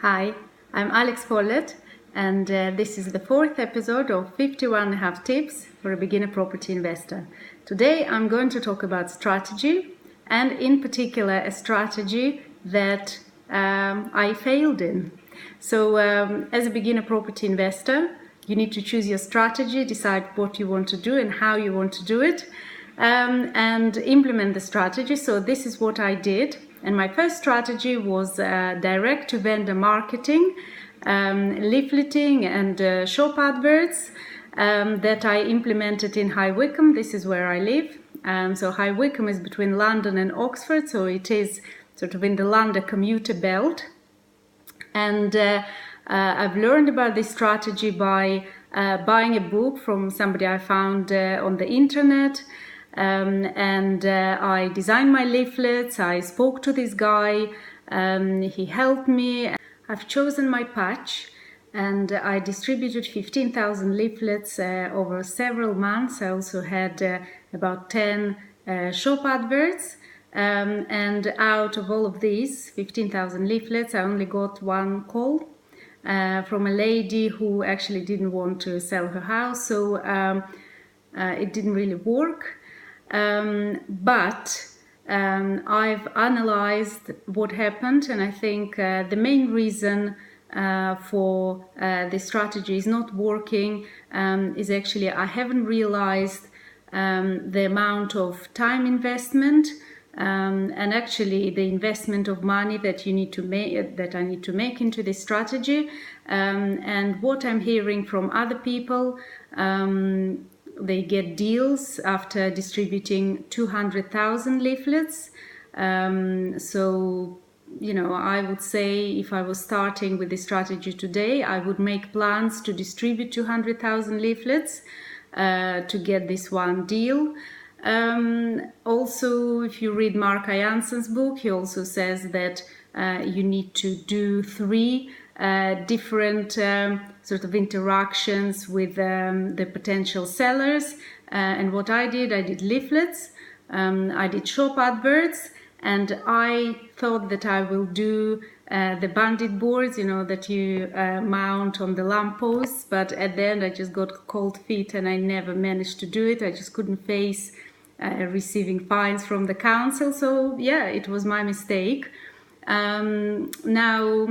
Hi, I'm Alex Pollitt, and this is the fourth episode of 51.5 Tips for a Beginner Property Investor. Today I'm going to talk about strategy, and in particular a strategy that I failed in. So as a beginner property investor, you need to choose your strategy, decide what you want to do and how you want to do it, and implement the strategy. So this is what I did. And my first strategy was direct-to-vendor marketing, leafleting and shop adverts that I implemented in High Wycombe. This is where I live. So High Wycombe is between London and Oxford, so it is sort of in the London commuter belt. And I've learned about this strategy by buying a book from somebody I found on the internet. I designed my leaflets. I spoke to this guy. He helped me. I've chosen my patch and I distributed 15,000 leaflets over several months. I also had about 10 shop adverts. And out of all of these 15,000 leaflets, I only got one call from a lady who actually didn't want to sell her house. So it didn't really work. But I've analyzed what happened, and I think the main reason for this strategy is not working is actually I haven't realized the amount of time investment and actually the investment of money that you need to make, that I need to make into this strategy. And what I'm hearing from other people, they get deals after distributing 200,000 leaflets. So, you know, I would say if I was starting with this strategy today, I would make plans to distribute 200,000 leaflets to get this one deal. Also, if you read Mark Jansen's book, he also says that you need to do three different sort of interactions with the potential sellers. And what I did leaflets, I did shop adverts, and I thought that I will do the bandit boards, you know, that you mount on the lampposts. But at the end, I just got cold feet and I never managed to do it. I just couldn't face receiving fines from the council. So yeah, it was my mistake. Now,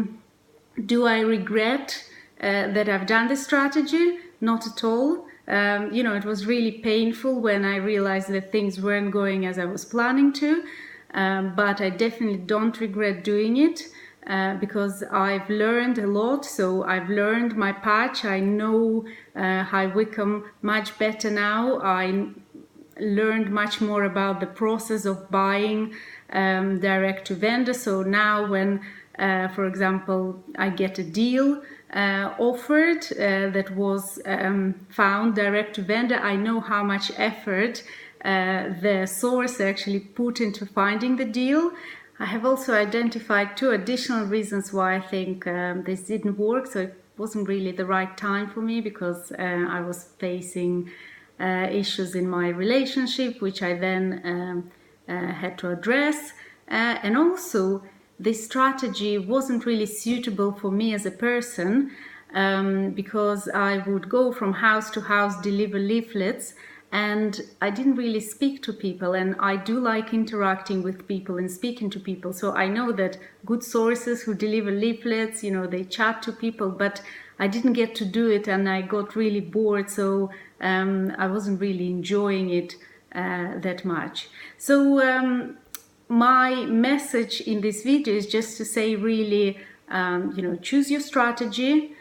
do I regret that I've done this strategy? Not at all. You know, it was really painful when I realized that things weren't going as I was planning to. But I definitely don't regret doing it because I've learned a lot. So I've learned my patch. I know High Wycombe much better now. I learned much more about the process of buying direct to vendor. So now when for example, I get a deal offered that was found direct to vendor, I know how much effort the source actually put into finding the deal. I have also identified two additional reasons why I think this didn't work. So it wasn't really the right time for me because I was facing issues in my relationship, which I then had to address. And also, this strategy wasn't really suitable for me as a person because I would go from house to house, deliver leaflets, and I didn't really speak to people. And I do like interacting with people and speaking to people. So I know that good sources who deliver leaflets, you know, they chat to people, but I didn't get to do it and I got really bored. So I wasn't really enjoying it that much. So my message in this video is just to say really, you know, choose your strategy,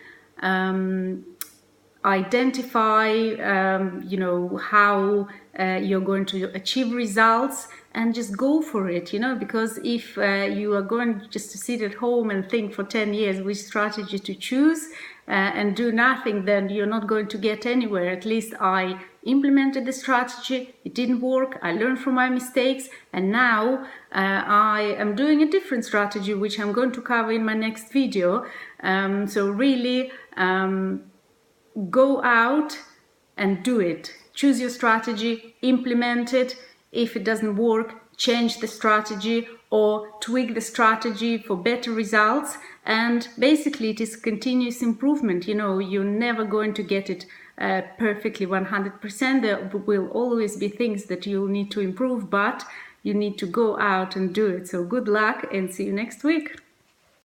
identify, you know, how you're going to achieve results and just go for it, you know, because if you are going just to sit at home and think for 10 years which strategy to choose and do nothing, then you're not going to get anywhere. At least I implemented the strategy, it didn't work, I learned from my mistakes, and now I am doing a different strategy which I'm going to cover in my next video. So really go out and do it. Choose your strategy, implement it. If it doesn't work, change the strategy or tweak the strategy for better results. And basically it is continuous improvement. You know, you're never going to get it perfectly 100%. There will always be things that you'll need to improve, but you need to go out and do it. So good luck and see you next week.